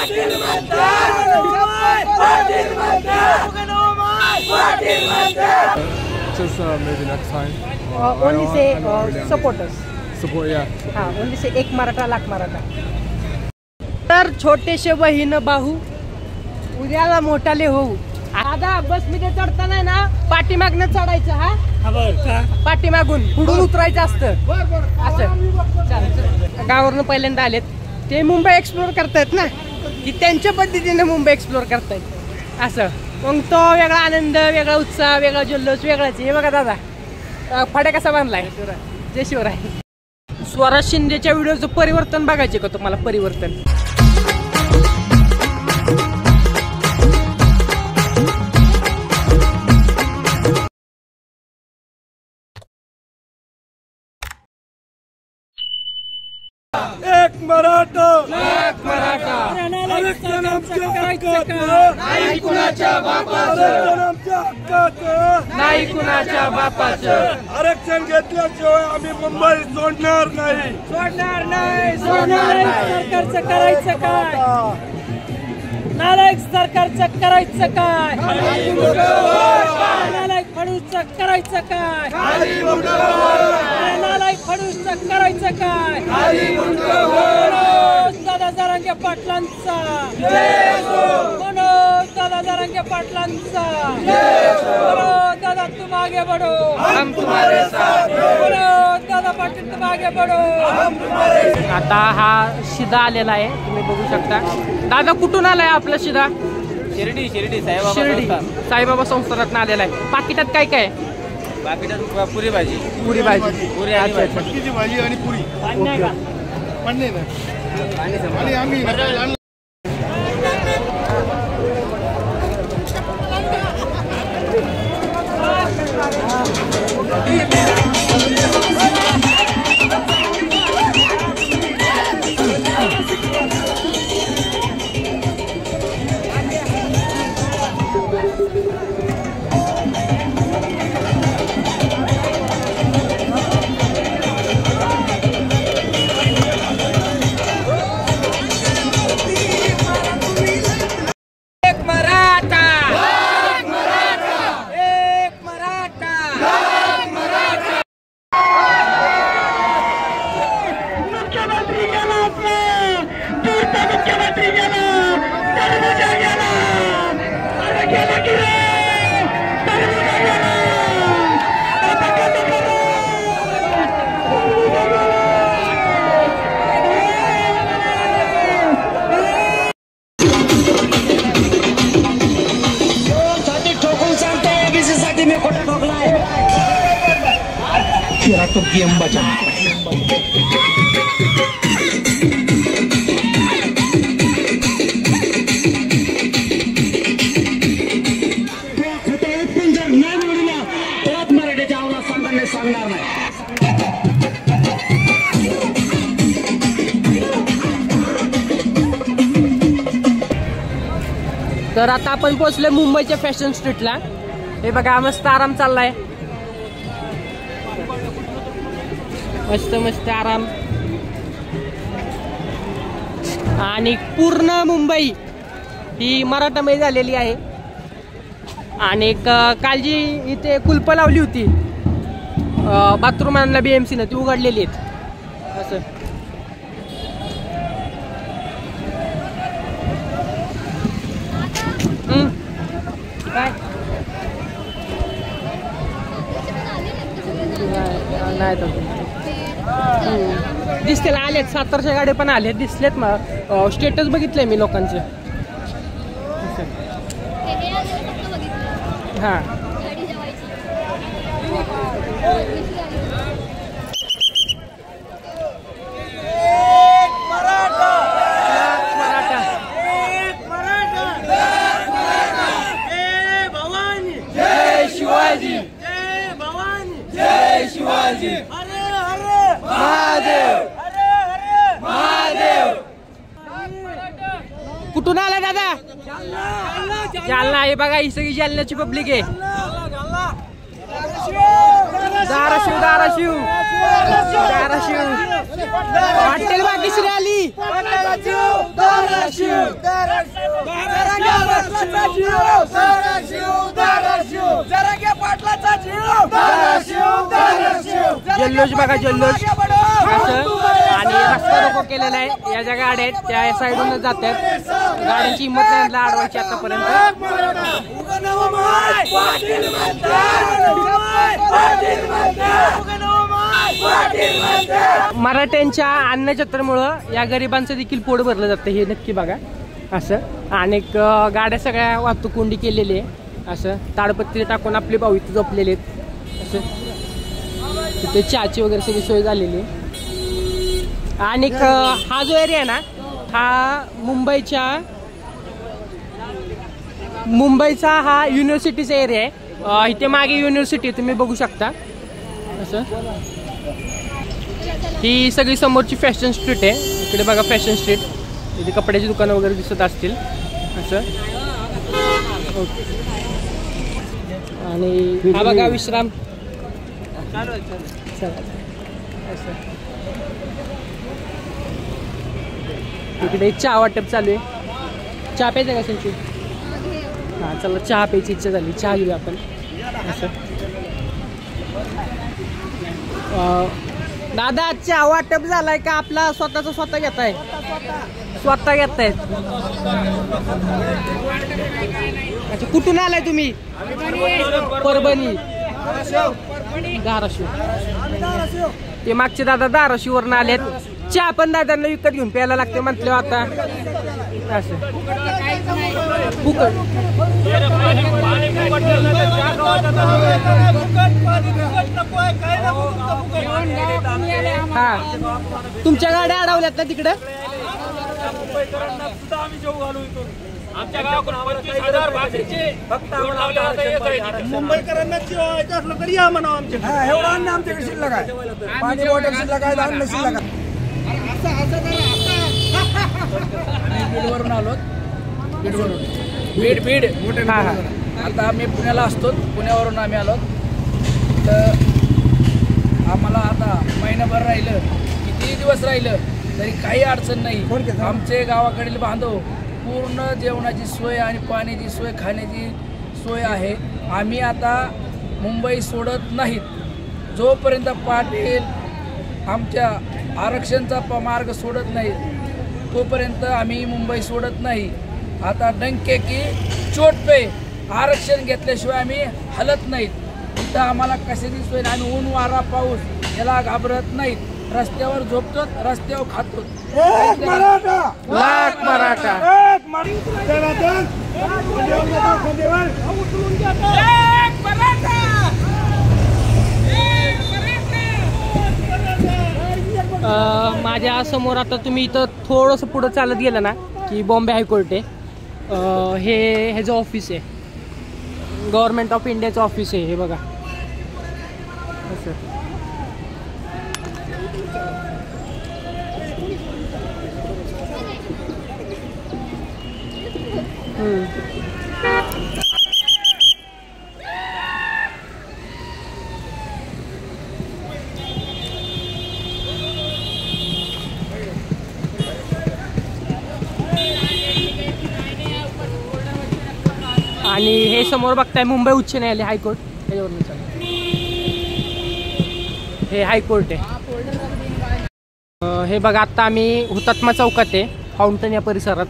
Just maybe next time. Only say supporters. Support, yeah. हाँ, only say एक मराठा लाख मराठा. तर छोटेशे बहीण भाऊ उद्याला मोठाले होऊ. दादा बस मध्ये चढताना ना पाठीमागनं चढायचं हा. पाठीमागून पुढून उतरायचं असतं असं. गावावरून पहिल्यांदा आलेत ते मुंबई एक्सप्लोर करतायत ना की त्यांच्या पद्धतीने मुंबई एक्सप्लोर करतायत असं. मग तो वेगळा आनंद, वेगळा उत्साह, वेगळा जल्लोष वेगळाच. हे बघा दादा फड्या कसा बांधलाय. जय शिवराय. स्वराज शिंदेच्या व्हिडिओचं परिवर्तन बघायचे का तुम्हाला? परिवर्तन एक मराठा लाख मराठा आरक्षण आमच्या हक्काचं नाही कुणाच्या बापाचं आमच्या हक्काचं नाही कुणाच्या बापाचं आरक्षण घेतल्याशिवाय आम्ही मुंबई सोडणार नाही. सरकारचं करायचं काय? नालायक सरकारचं करायचं काय? नालायक फडूसचं करायचं काय? नालायक फडूसचं करायचं काय? मनोज दादा जरांगे पाटलांचा, मनोज दादा जरांगे पाटलांचा, मनोज दादा तुम आगे बढ़ो हम तुम्हारे साथ हैं. मनोज दादा पाटील तुम आगे बढ़ो हम तुम्हारे. आता हा शिदा आलेला आहे तुम्ही बघू शकता. दादा कुठून आलाय आपला शिदा? शिर्डी शिर्डी साईबाबा साईबाबा संस्थानात आलेला आहे. पाकिटात काय काय? पाकिटात पुरी भाजी, पुरी भाजी, पुरी आणि भाजी. मटकीची भाजी आणि पुरी. पण नाही ना आणि आम्ही तो गेम बचा. जर नाही मिळवला परत मराठीच्या आवडा संघाने सांगणार नाही. तर आता आपण पोहोचलोय मुंबईच्या फॅशन स्ट्रीटला. हे बघा मस्त आराम चाललाय. मस्त मस्त आराम. आणि पूर्ण मुंबई ही मराठामय झालेली आहे. आणि काल जी इथे कुलपं लावली होती बाथरूमांना BMC ती उघडलेली आहेत असं. काय नाही तर दिसते आलेत. सातारच्या गाड्या पण आलेत दिसलेत. मग स्टेटस बघितलंय मी लोकांचे. हां कुठून आला दादा? जालना. आहे बघा ही सगळी जालन्याची पब्लिक आहे. धाराशिव धाराशिव धाराशिव वाटेल बाकीश्री आली जल्लोष बघा जल्लोष असं आणि रस्ता रोको केलेला आहे. या ज्या गाड्या आहेत त्या साईडूनच जातात. गाड्यांची हिंमत नाही अडवायची आतापर्यंत. मराठ्यांच्या अन्नछत्रामुळं या गरिबांचं देखील पोट भरलं जातं हे नक्की बघा असं. अनेक गाड्या सगळ्या वाहतूक कोंडी केलेली आहे असं. ताडपत्री टाकून आपले भाऊ इथे झोपलेले आहेत असं. तिथे चहाची वगैरे सगळी सोय झालेली आहे. आणि हा जो एरिया आहे ना हा मुंबईचा हा युनिव्हर्सिटीचा एरिया आहे. इथे मागे युनिव्हर्सिटी तुम्ही बघू शकता असं. ही सगळी समोरची फॅशन स्ट्रीट आहे. इकडे बघा फॅशन स्ट्रीट. इथे कपड्याची दुकानं वगैरे दिसत असतील असं. ओके. आणि हा बघा विश्राम असं. इकडे चहा वाटप चालू आहे. चहा प्यायचा का संची? हां चला चहा प्यायची इच्छा झाली. चहा घेऊया आपण असं. दादा चहा वाटप झालाय का आपला स्वतःचा स्वतः घेताय? स्वतः घेताय. अच्छा कुठून आलाय तुम्ही? परभणी धाराशिव. ते मागचे दादा धाराशिववरून आलेत. चहा पण दादांना विकत घेऊन प्यायला लागते म्हटलं आता असं. फुकट हा तुमच्या गाड्या अडवल्यात ना तिकडं? मुंबईकरांना असलं तरी या म्हणा आमच्या एवढं अन्न आमच्याकडे शिल्लक आहे. पाणी बॉटल शिल्लक आहे, अन्न शिल्लक आहे. बीडवरून आलो. बीड आता आम्ही पुण्याला असतो. पुण्यावरून आम्ही आलो. तर आम्हाला आता महिनाभर राहिलं किती दिवस राहिलं तरी काही अडचण नाही. आमचे गावाकडील बांधव पूर्ण जेवणाची सोय आणि पाण्याची सोय खाण्याची सोय आहे. आम्ही आता मुंबई सोडत नाहीत. जोपर्यंत पाटील आमच्या आरक्षणचा मार्ग सोडत नाही तोपर्यंत आम्ही मुंबई सोडत नाही. आता डंके की चोट पे आरक्षण घेतल्याशिवाय आम्ही हलत नाहीत. इथं आम्हाला कशाची सोय नाही. आम्ही ऊन वारा पाऊस याला घाबरत नाहीत. रस्त्यावर झोपतो, रस्त्यावर खातो. एक मराठा लाख मराठा. माझ्या समोर आता तुम्ही इथं थोडंसं पुढं चालत गेलं ना की बॉम्बे हायकोर्ट आहे. हे ह्याचं ऑफिस आहे. गव्हर्नमेंट ऑफ इंडियाचं ऑफिस आहे हे बघा असं. आणि हे समोर बघताय मुंबई उच्च न्यायालय हायकोर्ट. त्याच्यावरून हे हायकोर्ट आहे. हे बघा आता आम्ही हुतात्मा चौकात आहे फाउंटन या परिसरात.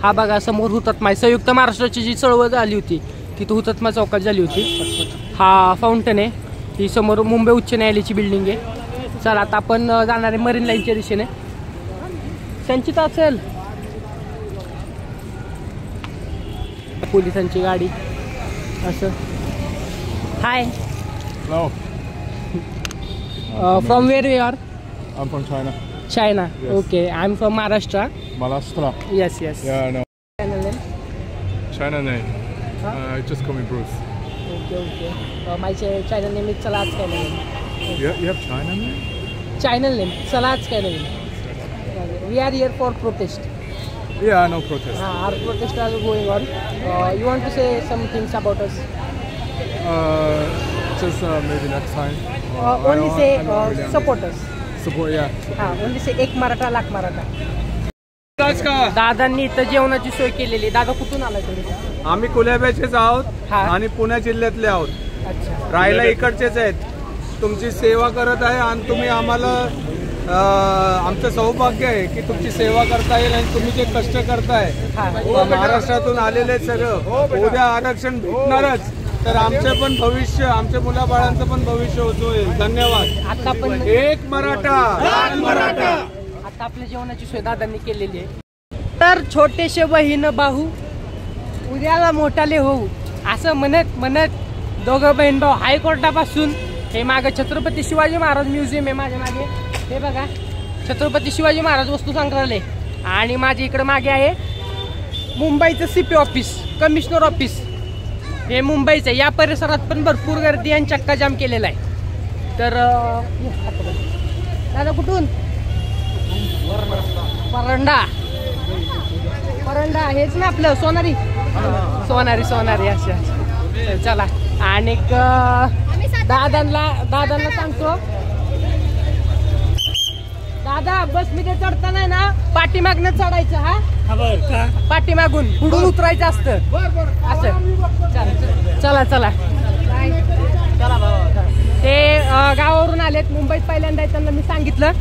हा बघा समोर हुतात्मा आहे. संयुक्त महाराष्ट्राची जी चळवळ झाली होती तिथं हुतात्मा चौकात झाली होती. हा फाउंटन आहे. ही समोर मुंबई उच्च न्यायालयाची बिल्डिंग आहे. चला आता आपण जाणार आहे मरीन लाईनच्या दिशेने. संचिता असेल पोलिसांची गाडी असं. Hi. Hello, from where you are? I'm from China. China. Yes. Okay, I'm from Maharashtra. Maharashtra. Yes. Yeah, I know. Channel name? China name. Just call me Bruce. Okay. My channel name is Salaz Channel. You have China name? Channel name Salaz Channel. We are here for protest. Yeah, I know protest. Our protests are going on. You want to say some things about us? just maybe next time. Only say supporters Support, yeah. हा only say एक मराठा लाख मराठा. दादांनी इथं जेवणाची सोय केलेली. दादा कुठून आलाय तुम्ही? आम्ही कुलाब्याचेच आहोत हा. आणि पुणे जिल्ह्यातले आहोत. अच्छा. राहायला इकडचेच आहेत. तुमची सेवा करत आहे आणि तुम्ही आम्हाला आमचं सौभाग्य आहे की तुमची सेवा करता येईल आणि तुम्ही जे कष्ट करताय महाराष्ट्रातून आलेले सगळं उद्या आरक्षण भेटणारच. तर आमचे पण भविष्य, आमच्या मुलाबाळांचं पण भविष्य होईल. धन्यवाद. आता पण एक मराठा. आता आपल्या जेवणाची सोय दादांनी केलेली आहे. तर छोटेसे बहीण भाऊ उद्याला मोठाले होऊ असं म्हणत म्हणत दोघं बहीण भाऊ हायकोर्टापासून हे मागे छत्रपती शिवाजी महाराज म्युझियम आहे माझ्या मागे. हे बघा छत्रपती शिवाजी महाराज वस्तू संग्रहालय. आणि माझ्या इकडे मागे आहे मुंबईचं CP ऑफिस, कमिशनर ऑफिस. हे मुंबईचं. या परिसरात पण भरपूर गर्दी आणि चक्काजाम केलेला आहे. तर दादा कुठून? परंडा हेच ना आपलं सोनारी अच्छा. चला आणि दादांना सांगतो. दादा बस मध्ये चढताना ना पाठीमागनं चढायचं. हा पाठीमागून पुढून उतरायचं असतं असं. चला ते गावावरून आलेत. मुंबईत पहिल्यांदा त्यांना मी सांगितलं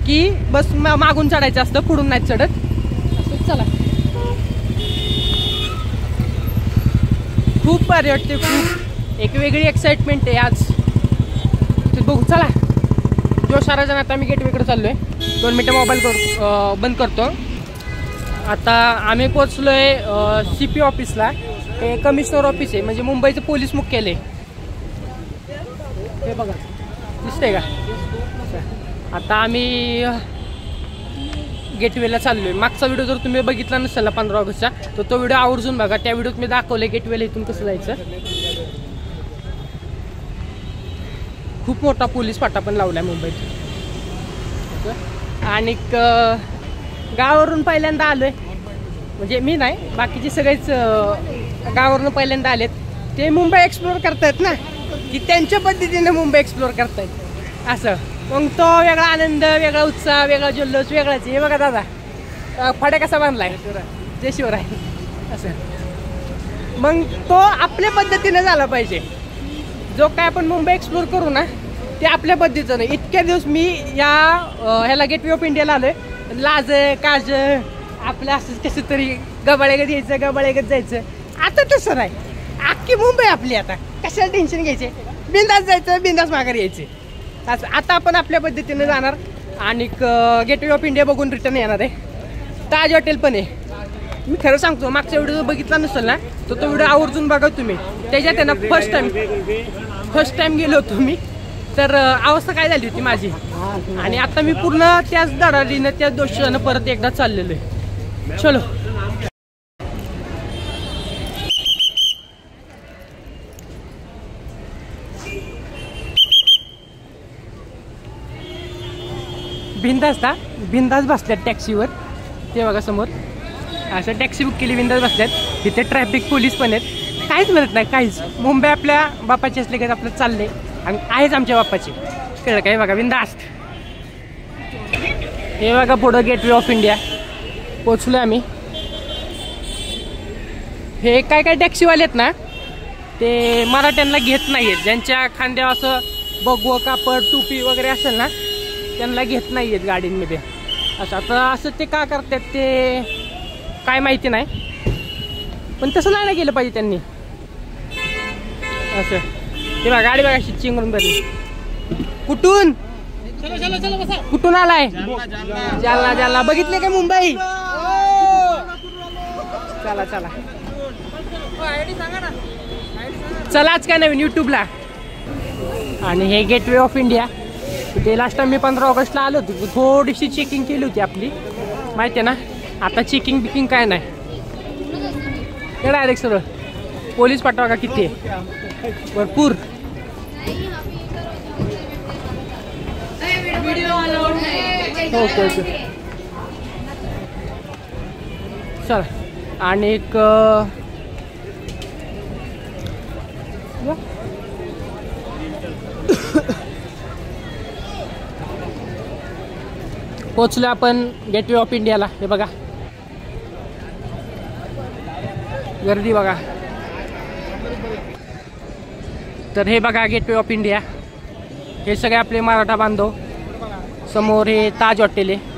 की बस मागून चढायचं असतं, पुढून नाही चढत. चला खूप भारी वाटते. खूप एक वेगळी एक्साइटमेंट आहे आज. बघू चला जोशाराजन. आता मी गेटवेकडे चाललोय. 2 मिनिटं मोबाईल बंद करतो. आता आम्ही पोचलोय CP ऑफिसला. हे कमिशनर ऑफिस आहे म्हणजे मुंबईचं पोलीस मुख्यालय. हे बघा दिसतंय का? आता आम्ही गेटवेला चाललोय. मागचा व्हिडिओ जर तुम्ही बघितला नसेल ना 15 ऑगस्टचा तर तो व्हिडिओ आवर्जून बघा. त्या व्हिडिओत मी दाखवले गेटवेला इथून कसं जायचं. खूप मोठा पोलीस फाटा पण लावलाय मुंबईत. आणि गावावरून पहिल्यांदा आलोय. म्हणजे मी नाही, बाकीचे सगळेच गावावरून पहिल्यांदा आलेत. ते मुंबई एक्सप्लोर करतायत ना की त्यांच्या पद्धतीने मुंबई एक्सप्लोर करतायत असं. मग तो वेगळा आनंद, वेगळा उत्साह, वेगळा जल्लोष वेगळाच. हे बघा दादा फाड्या कसा बांधलाय जय शिवराय असं. मग तो आपल्या पद्धतीने झाला पाहिजे. जो काय आपण मुंबई एक्सप्लोर करू ना ते आपल्या पद्धतीचं. इतक्या दिवस मी ह्याला गेटवे ऑफ इंडियाला आलोय. लाज काज आपलं असं कसं तरी गबाळेगत यायचं, गबाळेगत जायचं. आता तसं नाही. अख्खी मुंबई आपली. आता कशाला टेन्शन घ्यायचे. बिंदास जायचं, बिंदास माघारी यायचे. आता आपण आपल्या पद्धतीने जाणार आणि गेटवे ऑफ इंडिया बघून रिटर्न येणार आहे. ताज हॉटेल पण आहे. मी खरं सांगतो मागचा व्हिडिओ बघितला नसेल ना तर तो व्हिडिओ आवर्जून बघा तुम्ही. त्याच्यात आहे ना फर्स्ट टाइम गेलो होतो मी. तर अवस्था काय झाली होती माझी. आणि आता मी पूर्ण त्याच दडालीनं त्याच दोषानं परत एकदा चाललेलो आहे. चलो बिंदास बसल्यात टॅक्सीवर. ते बघा समोर असं टॅक्सी बुक केली, बिंदास बसल्यात. तिथे ट्रॅफिक पोलीस पण आहेत. काहीच म्हणत नाही काहीच. मुंबई आपल्या बापाची असले का आपलं चाललंय आणि आहेच आमच्या बापाची. कळलं काय? बघा बिंदास. हे बघा पुढं गेटवे ऑफ इंडिया पोचलोय आम्ही. हे काय टॅक्सीवाले आहेत ना ते मराठ्यांना घेत नाहीयेत. ज्यांच्या खांद्यावर असं बगवं कापड टोपी वगैरे असेल ना त्यांना घेत नाहीयेत गाडींमध्ये असं. आता असं ते का करतात ते काय माहिती नाही. पण तसं नाही ना केलं पाहिजे त्यांनी असं. ते बघा गाडी बघा अशी चिंगरून भरली. कुठून आलाय? जालना. बघितले का मुंबई? चला चलाच काय नवीन युट्यूबला. आणि हे गेटवे ऑफ इंडिया. ते लास्ट टाइम मी 15 ऑगस्टला आलो होतो. थोडीशी चेकिंग केली होती आपली माहिती आहे ना. आता चेकिंग बिकिंग काय नाही. ते डायरेक्ट सरळ पोलीस पाठवा का किती आहे भरपूर. ओके चला. आणि एक पोचलो आपण गेटवे ऑफ इंडियाला. हे बघा गर्दी बघा. तर हे बघा गेटवे ऑफ इंडिया. हे सगळे आपले मराठा बांधव. समोर हे ताज हॉटेल आहे.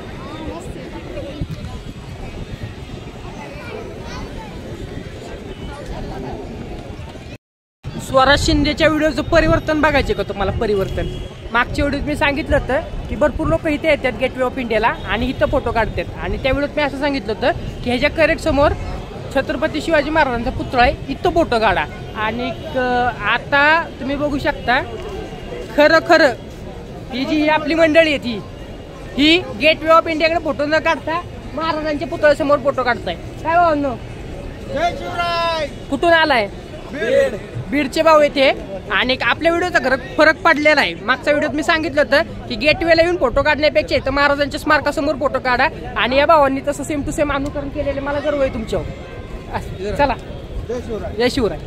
स्वराज शिंदेच्या व्हिडिओचं परिवर्तन बघायचे का तुम्हाला? परिवर्तन मागच्या व्हिडिओत मी सांगितलं होतं की भरपूर लोक इथे येतात गेटवे ऑफ इंडियाला आणि इथं फोटो काढतात. आणि त्या व्हिडिओत मी असं सांगितलं होतं की ह्याच्या करेक्ट समोर छत्रपती शिवाजी महाराजांचा पुतळा आहे, इथं फोटो काढा. आणि आता तुम्ही बघू शकता खरं ही जी आपली मंडळी आहे ही गेटवे ऑफ इंडियाकडे फोटो न काढता महाराजांच्या पुतळ्यासमोर फोटो काढताय. काय भावनो? कुठून आलाय? बीडचे भाऊ येते. आणि आपल्या व्हिडिओचा फरक पडलेला आहे. मागच्या व्हिडिओत मी सांगितलं होतं की गेटवेला येऊन फोटो काढण्यापेक्षा इथं महाराजांच्या स्मारकासमोर फोटो काढा. आणि या भावांनी तसं सेम टू सेम अनुकरण केलेले मला गर्व आहे तुमच्यावर. चला, जय शिवराय.